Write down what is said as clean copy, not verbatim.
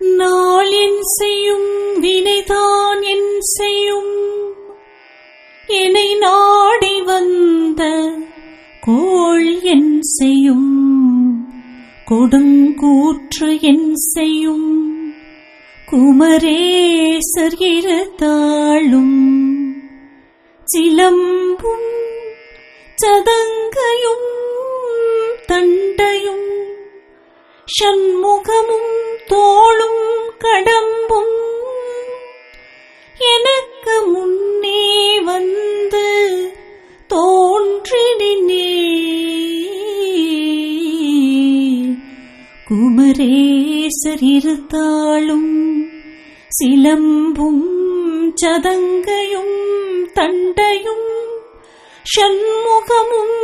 நாள் என் செய்யும் வினைதான் என் செய்யும் என்னை நாடி வந்த கோள் என் செய்யும் கொடுங்கூற்று என் செய்யும் குமரேசர் இருத்தாளும் சிலம்பும் சதங்கையும் தண்டையும் சண்முகமும் தோளும் கடம்பும் எனக்கு முன்னே வந்து தோன்றினே குமரேசர் இருத்தாளும் சிலம்பும் சதங்கையும் தண்டையும் சண்முகமும்